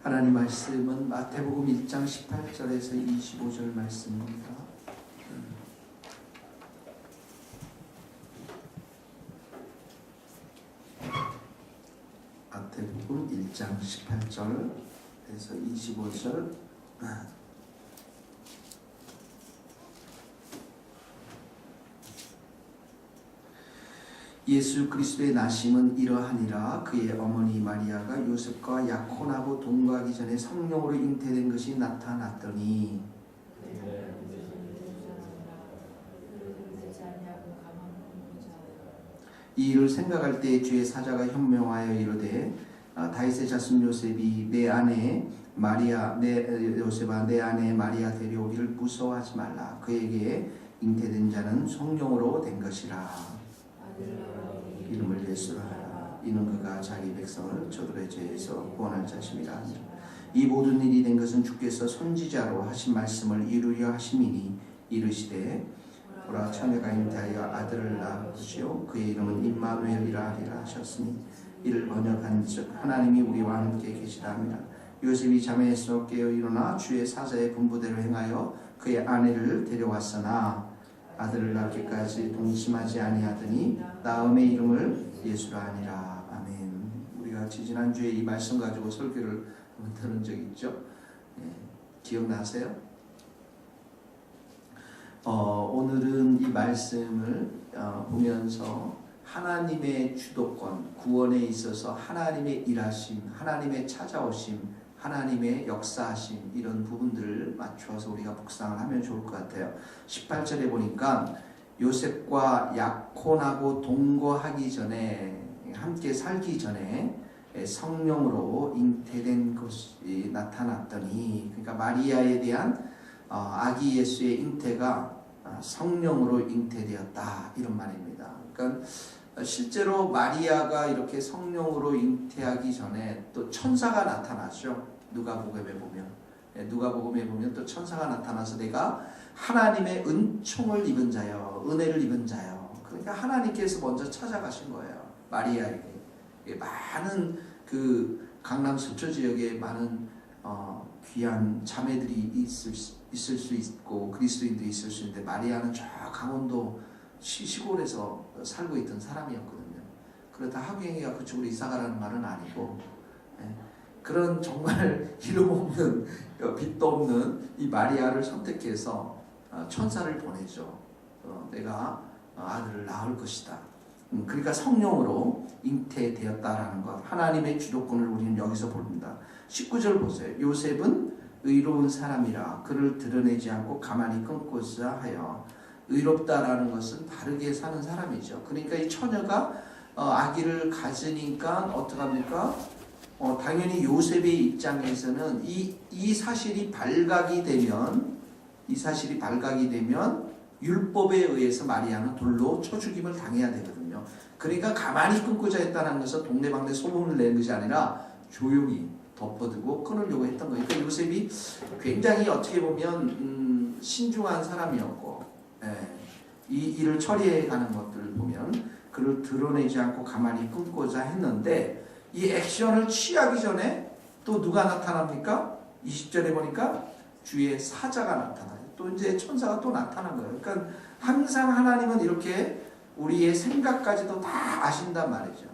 하나님 말씀은 마태복음 1장 18절에서 25절 말씀입니다. 마태복음 1장 18절에서 25절. 예수 그리스도의 나심은 이러하니라. 그의 어머니 마리아가 요셉과 약혼하고 동거하기 전에 성령으로 잉태된 것이 나타났더니 이 일을 생각할 때 주의 사자가 현명하여 이르되 다윗의 자손 요셉이 내 아내 마리아 요셉아 내 아내 마리아 데려오기를 무서워하지 말라. 그에게 잉태된 자는 성령으로 된 것이라. 이름을 예수라 하라. 이는 그가 자기 백성을 저들의 죄에서 구원할 자심이라. 이 모든 일이 된 것은 주께서 선지자로 하신 말씀을 이루려 하심이니 이르시되 보라 처녀가 잉태하여 아들을 낳으시오 그의 이름은 임마누엘이라 하리라 하셨으니 이를 번역한즉 하나님이 우리와 함께 계시다 합니다. 요셉이 잠에서 깨어 일어나 주의 사자의 분부대로 행하여 그의 아내를 데려왔으나 아들을 낳기까지 동침하지 아니하더니 나음의 이름을 예수라 하니라. 아멘. 우리가 지난주에 이 말씀 가지고 설교를 들은 적 있죠? 기억나세요? 오늘은 이 말씀을 보면서 하나님의 주도권, 구원에 있어서 하나님의 일하심, 하나님의 찾아오심, 하나님의 역사하심 이런 부분들을 맞춰서 우리가 묵상을 하면 좋을 것 같아요. 18절에 보니까 요셉과 약혼하고 동거하기 전에 함께 살기 전에 성령으로 잉태된 것이 나타났더니 그러니까 마리아에 대한 아기 예수의 잉태가 성령으로 잉태되었다 이런 말입니다. 그러니까 실제로 마리아가 이렇게 성령으로 잉태하기 전에 또 천사가 나타나죠. 누가복음에 보면 또 천사가 나타나서 내가 하나님의 은총을 입은 자요, 은혜를 입은 자요. 그러니까 하나님께서 먼저 찾아가신 거예요. 마리아에게. 많은 그 강남 서초 지역에 많은 귀한 자매들이 있을 수 있고 그리스도인들이 있을 수 있는데 마리아는 저 강원도 시골에서 살고 있던 사람이었거든요. 그렇다 하경이가 그쪽으로 이사가라는 말은 아니고 그런 정말 이름 없는 빛도 없는 이 마리아를 선택해서 천사를 보내죠. 내가 아들을 낳을 것이다. 그러니까 성령으로 잉태되었다라는 것, 하나님의 주도권을 우리는 여기서 봅니다. 19절 보세요. 요셉은 의로운 사람이라 그를 드러내지 않고 가만히 끊고자 하여. 의롭다라는 것은 바르게 사는 사람이죠. 그러니까 이 처녀가 아기를 가지니까 어떡합니까? 당연히 요셉의 입장에서는 이 사실이 발각이 되면 율법에 의해서 마리아는 돌로 쳐 죽임을 당해야 되거든요. 그러니까 가만히 끊고자 했다는 것은 동네방네 소문을 내는 것이 아니라 조용히 덮어두고 끊으려고 했던 거예요. 그러니까 요셉이 굉장히 어떻게 보면 신중한 사람이었고 이 일을 처리해가는 것들을 보면 그를 드러내지 않고 가만히 끊고자 했는데 이 액션을 취하기 전에 또 누가 나타납니까? 20절에 보니까 주의 사자가 나타나요. 또 이제 천사가 또 나타난 거예요. 그러니까 항상 하나님은 이렇게 우리의 생각까지도 다 아신단 말이죠.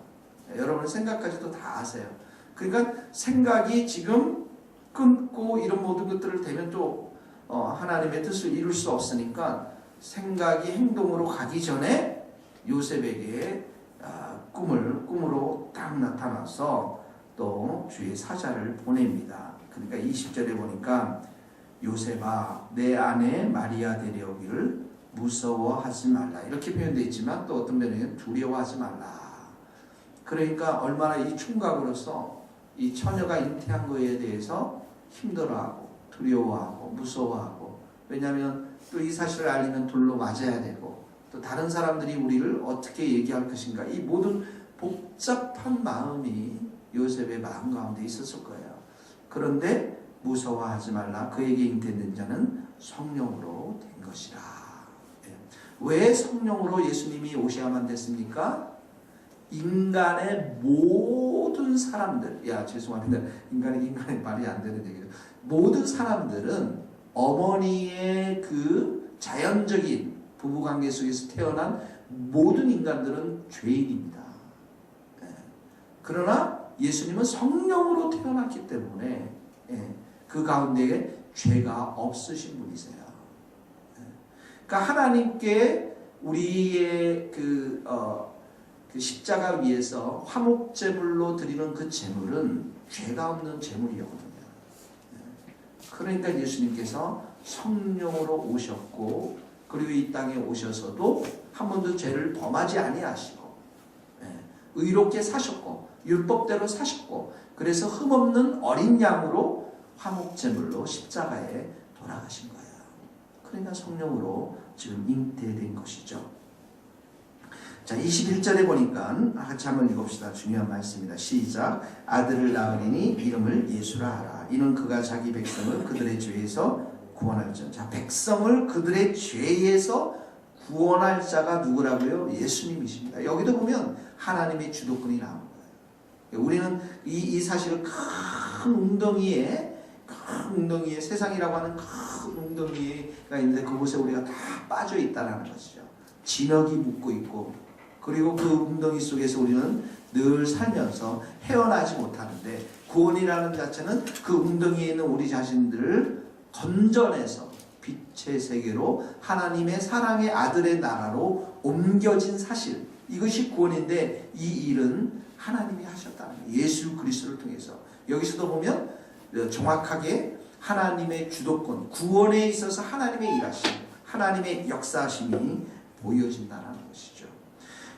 여러분의 생각까지도 다 아세요. 그러니까 생각이 지금 끊고 이런 모든 것들을 되면 또 하나님의 뜻을 이룰 수 없으니까 생각이 행동으로 가기 전에 요셉에게 꿈으로 딱 나타나서 또 주의 사자를 보냅니다. 그러니까 20절에 보니까 요셉아 내 아내 마리아 데려오기를 무서워하지 말라 이렇게 표현되어 있지만 또 어떤 면에는 두려워하지 말라. 그러니까 얼마나 이 총각으로서 이 처녀가 잉태한 거에 대해서 힘들어하고 두려워하고 무서워하고 왜냐하면 또 이 사실을 알리면 돌로 맞아야 되고 또 다른 사람들이 우리를 어떻게 얘기할 것인가 이 모든 복잡한 마음이 요셉의 마음 가운데 있었을 거예요. 그런데 무서워하지 말라. 그에게 잉태된 자는 성령으로 된 것이라. 왜 성령으로 예수님이 오셔야만 됐습니까? 인간의 모든 모든 사람들, 죄송합니다. 인간의 말이 안 되는 얘기죠. 모든 사람들은 어머니의 그 자연적인 부부관계 속에서 태어난 모든 인간들은 죄인입니다. 그러나 예수님은 성령으로 태어났기 때문에 그 가운데에 죄가 없으신 분이세요. 그러니까 하나님께 우리의 그 십자가 위에서 화목제물로 드리는 그 제물은 죄가 없는 제물이었거든요. 그러니까 예수님께서 성령으로 오셨고, 그리고 이 땅에 오셔서도 한 번도 죄를 범하지 아니하시고 의롭게 사셨고 율법대로 사셨고, 그래서 흠없는 어린 양으로 화목제물로 십자가에 돌아가신 거예요. 그러니까 성령으로 지금 잉태된 것이죠. 자, 21절에 보니까 같이 한번 읽읍시다. 중요한 말씀입니다. 시작. 아들을 낳으리니 이름을 예수라 하라. 이는 그가 자기 백성을 그들의 죄에서 구원할 자. 자, 백성을 그들의 죄에서 구원할 자가 누구라고요? 예수님이십니다. 여기도 보면 하나님의 주도권이 나오는 거예요. 우리는 이 사실을 큰 웅덩이에 세상이라고 하는 큰 웅덩이가 있는데 그곳에 우리가 다 빠져 있다는 것이죠. 진흙이 묻고 있고, 그리고 그 웅덩이 속에서 우리는 늘 살면서 헤어나지 못하는데, 구원이라는 자체는 그 웅덩이에 있는 우리 자신들을 건져내서 빛의 세계로 하나님의 사랑의 아들의 나라로 옮겨진 사실, 이것이 구원인데 이 일은 하나님이 하셨다는 거예요. 예수 그리스도를 통해서. 여기서도 보면 정확하게 하나님의 주도권, 구원에 있어서 하나님의 일하심, 하나님의 역사하심이 보여진다는 것이죠.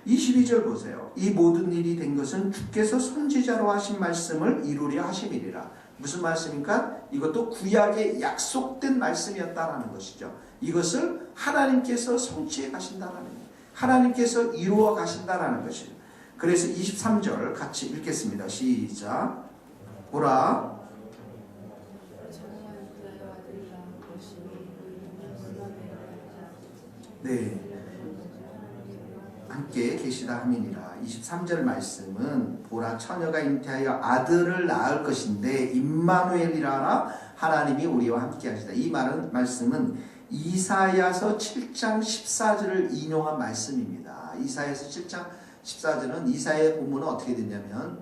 22절 보세요. 이 모든 일이 된 것은 주께서 선지자로 하신 말씀을 이루려 하심이리라. 무슨 말씀입니까? 이것도 구약에 약속된 말씀이었다라는 것이죠. 이것을 하나님께서 성취해 가신다는 거예요. 하나님께서 이루어 가신다라는 것이죠. 그래서 23절 같이 읽겠습니다. 시작. 보라. 네. 함께 계시다 함이니라. 23절 말씀은 보라 처녀가 잉태하여 아들을 낳을 것인데 임마누엘이라 하나님이 우리와 함께 하시다. 이 말씀은 이사야서 7장 14절을 인용한 말씀입니다. 이사야서 7장 14절은 이사야의 본문은 어떻게 됐냐면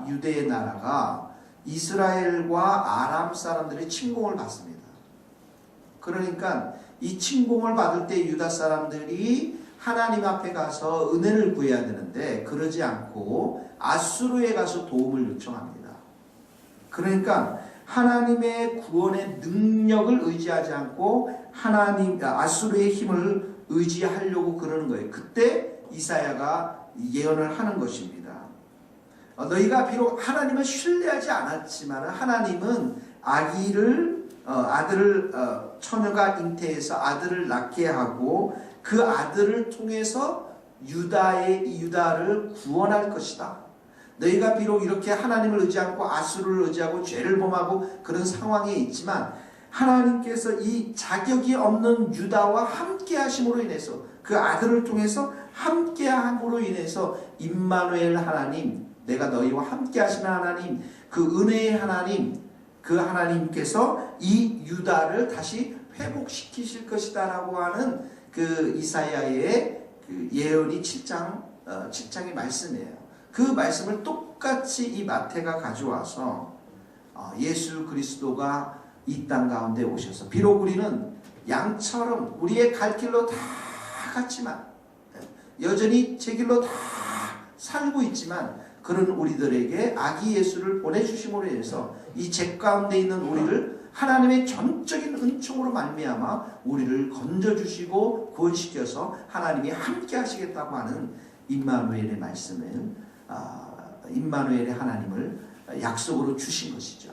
유대의 나라가 이스라엘과 아람 사람들의 침공을 받습니다. 그러니까 이 침공을 받을 때 유다 사람들이 하나님 앞에 가서 은혜를 구해야 되는데 그러지 않고 아수르에 가서 도움을 요청합니다. 그러니까 하나님의 구원의 능력을 의지하지 않고 아수르의 힘을 의지하려고 그러는 거예요. 그때 이사야가 예언을 하는 것입니다. 너희가 비록 하나님을 신뢰하지 않았지만 하나님은 아들을 처녀가 잉태해서 아들을 낳게 하고 그 아들을 통해서 유다를 구원할 것이다. 너희가 비록 이렇게 하나님을 의지 않고 아수르를 의지하고 죄를 범하고 그런 상황에 있지만 하나님께서 이 자격이 없는 유다와 함께 하심으로 인해서 그 아들을 통해서 함께 함으로 인해서 임마누엘 하나님, 내가 너희와 함께 하시는 하나님, 그 은혜의 하나님, 그 하나님께서 이 유다를 다시 회복시키실 것이다 라고 하는 그 이사야의 그 예언이 7장의 말씀이에요. 그 말씀을 똑같이 이 마태가 가져와서 예수 그리스도가 이 땅 가운데 오셔서 비록 우리는 양처럼 우리의 갈 길로 다 갔지만 여전히 제 길로 다 살고 있지만 그런 우리들에게 아기 예수를 보내주심으로 인해서 이 죄 가운데 있는 우리를 하나님의 전적인 은총으로 말미암아 우리를 건져주시고 구원시켜서 하나님이 함께 하시겠다고 하는 임마누엘의 말씀을 임마누엘의 하나님을 약속으로 주신 것이죠.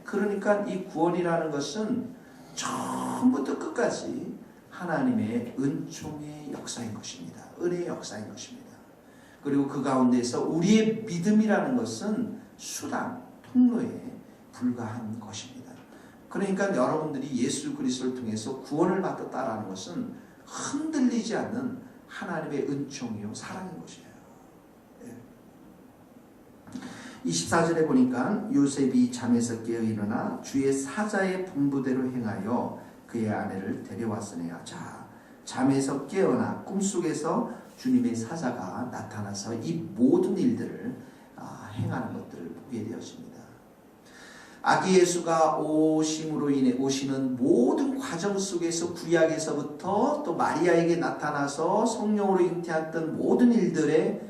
그러니까 이 구원이라는 것은 처음부터 끝까지 하나님의 은총의 역사인 것입니다. 은혜의 역사인 것입니다. 그리고 그 가운데서 우리의 믿음이라는 것은 수단, 통로에 불과한 것입니다. 그러니까 여러분들이 예수 그리스도를 통해서 구원을 받았다라는 것은 흔들리지 않는 하나님의 은총이요 사랑인 것이에요. 24절에 보니까 요셉이 잠에서 깨어 일어나 주의 사자의 분부대로 행하여 그의 아내를 데려왔으네요. 자, 잠에서 깨어나 꿈속에서 주님의 사자가 나타나서 이 모든 일들을 행하는 것들을 보게 되었습니다. 아기 예수가 오심으로 인해 오시는 모든 과정 속에서 구약에서부터 또 마리아에게 나타나서 성령으로 잉태했던 모든 일들의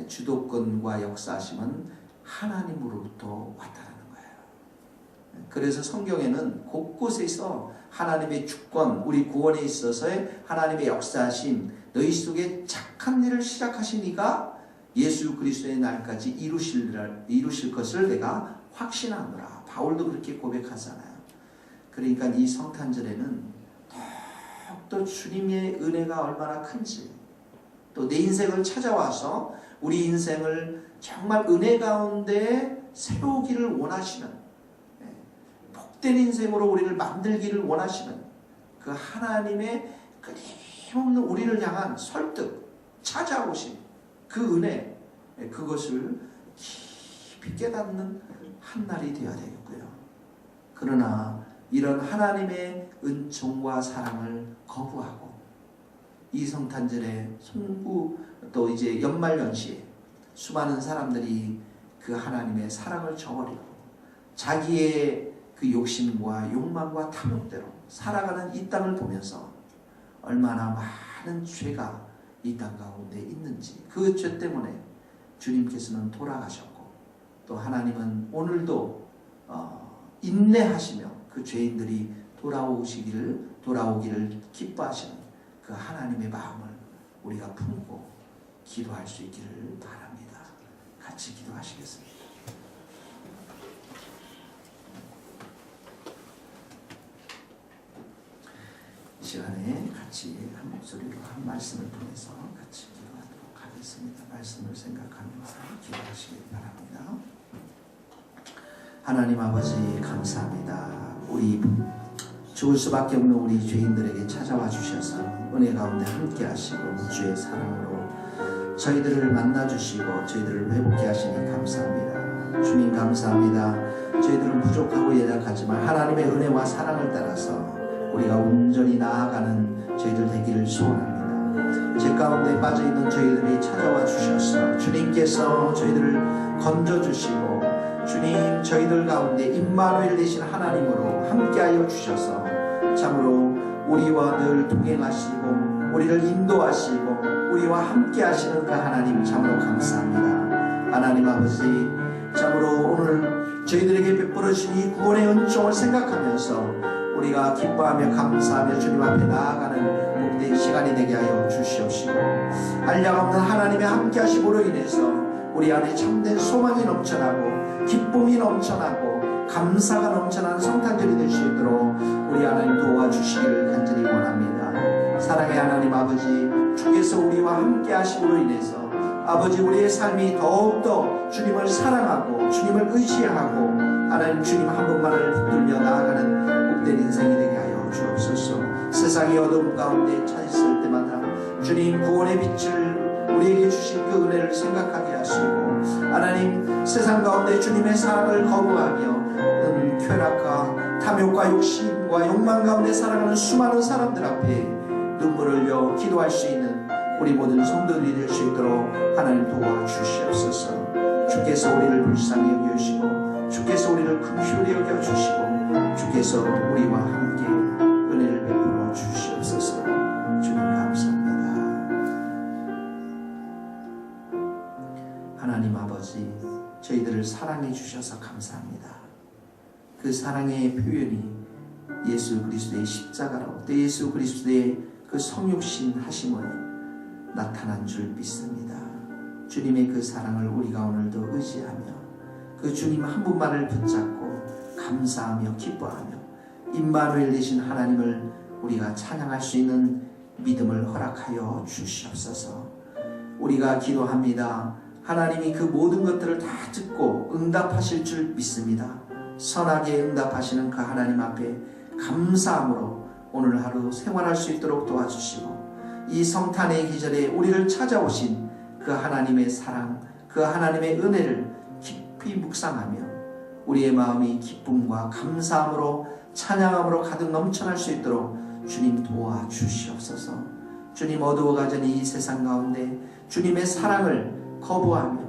주도권과 역사하심은 하나님으로부터 왔다는 거예요. 그래서 성경에는 곳곳에서 하나님의 주권, 우리 구원에 있어서의 하나님의 역사하심, 너희 속에 착한 일을 시작하신 이가 예수 그리스도의 날까지 이루실 것을 내가 확신하노라. 바울도 그렇게 고백하잖아요. 그러니까 이 성탄절에는 더욱더 주님의 은혜가 얼마나 큰지, 또 내 인생을 찾아와서 우리 인생을 정말 은혜 가운데 세우기를 원하시는, 복된 인생으로 우리를 만들기를 원하시는 그 하나님의 끊임없는 우리를 향한 설득, 찾아오신 그 은혜, 그것을 깊이 깨닫는 한 날이 되어야 되겠고요. 그러나 이런 하나님의 은총과 사랑을 거부하고 이 성탄절에 송구 또 이제 연말연시에 수많은 사람들이 그 하나님의 사랑을 저버리고 자기의 그 욕심과 욕망과 탐욕대로 살아가는 이 땅을 보면서 얼마나 많은 죄가 이 땅 가운데 있는지, 그 죄 때문에 주님께서는 돌아가셨고 또 하나님은 오늘도 인내하시며 그 죄인들이 돌아오기를 기뻐하시는 그 하나님의 마음을 우리가 품고 기도할 수 있기를 바랍니다. 같이 기도하시겠습니다. 이 시간에 같이 한 목소리로 한 말씀을 통해서 같이 기도하도록 하겠습니다. 말씀을 생각하면서 기도하시기 바랍니다. 하나님 아버지 감사합니다. 우리 죽을 수밖에 없는 우리 죄인들에게 찾아와 주셔서 은혜 가운데 함께 하시고 주의 사랑으로 저희들을 만나주시고 저희들을 회복케 하시니 감사합니다. 주님 감사합니다. 저희들은 부족하고 연약하지만 하나님의 은혜와 사랑을 따라서 우리가 온전히 나아가는 저희들 되기를 소원합니다. 죄 가운데 빠져있는 저희들이 찾아와 주셔서 주님께서 저희들을 건져주시고 주님 저희들 가운데 임마누엘 되신 하나님으로 함께하여 주셔서 참으로 우리와 늘 동행하시고 우리를 인도하시고 우리와 함께하시는 그 하나님 참으로 감사합니다. 하나님 아버지 참으로 오늘 저희들에게 베풀어 주신 이 구원의 은총을 생각하면서 우리가 기뻐하며 감사하며 주님 앞에 나아가는 복된 시간이 되게 하여 주시옵시고 한량없는 하나님의 함께하심으로 인해서 우리 안에 참된 소망이 넘쳐나고 기쁨이 넘쳐나고 감사가 넘쳐나는 성탄절이 될 수 있도록 우리 하나님 도와주시기를 간절히 원합니다. 사랑의 하나님 아버지 주께서 우리와 함께하심으로 인해서 아버지 우리의 삶이 더욱더 주님을 사랑하고 주님을 의지하고 하나님 주님 한 분만을 붙들며 나아가는 복된 인생이 되게 하여 주옵소서. 세상의 어두움 가운데 차 있을 때마다 주님 구원의 빛을 우리에게 주신 그 은혜를 생각하게 하시고 하나님 세상 가운데 주님의 사랑을 거부하며 쾌락과 탐욕과 욕심과 욕망 가운데 살아가는 수많은 사람들 앞에 눈물을 흘려 기도할 수 있는 우리 모든 성도들이 될 수 있도록 하나님 도와주시옵소서. 주께서 우리를 불쌍히 여겨주시고 주께서 우리를 긍휼히 여겨주시고 주께서 우리와 함께 은혜를 베풀어 주시옵소서. 주님 감사합니다. 하나님 아버지 저희들을 사랑해 주셔서 감사합니다. 그 사랑의 표현이 예수 그리스도의 십자가로 또 예수 그리스도의 그 성육신 하심을 나타난 줄 믿습니다. 주님의 그 사랑을 우리가 오늘도 의지하며 그 주님 한 분만을 붙잡고 감사하며 기뻐하며 임마누엘 되신 하나님을 우리가 찬양할 수 있는 믿음을 허락하여 주시옵소서. 우리가 기도합니다. 하나님이 그 모든 것들을 다 듣고 응답하실 줄 믿습니다. 선하게 응답하시는 그 하나님 앞에 감사함으로 오늘 하루 생활할 수 있도록 도와주시고 이 성탄의 기절에 우리를 찾아오신 그 하나님의 사랑, 그 하나님의 은혜를 깊이 묵상하며 우리의 마음이 기쁨과 감사함으로 찬양함으로 가득 넘쳐날 수 있도록 주님 도와주시옵소서. 주님 어두워가자니 이 세상 가운데 주님의 사랑을 거부하며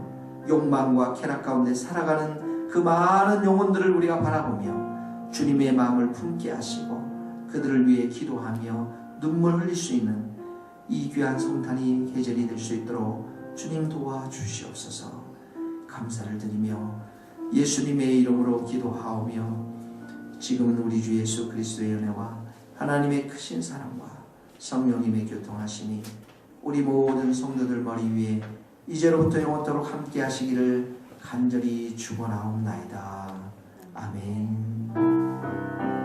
욕망과 쾌락 가운데 살아가는 그 많은 영혼들을 우리가 바라보며 주님의 마음을 품게 하시고 그들을 위해 기도하며 눈물 흘릴 수 있는 이 귀한 성탄이 계절이 될 수 있도록 주님 도와주시옵소서. 감사를 드리며 예수님의 이름으로 기도하오며 지금은 우리 주 예수 그리스도의 은혜와 하나님의 크신 사랑과 성령님의 교통하심이 우리 모든 성도들 머리 위에 이제로부터 영원토록 함께 하시기를 간절히 축원하옵나이다. 아멘.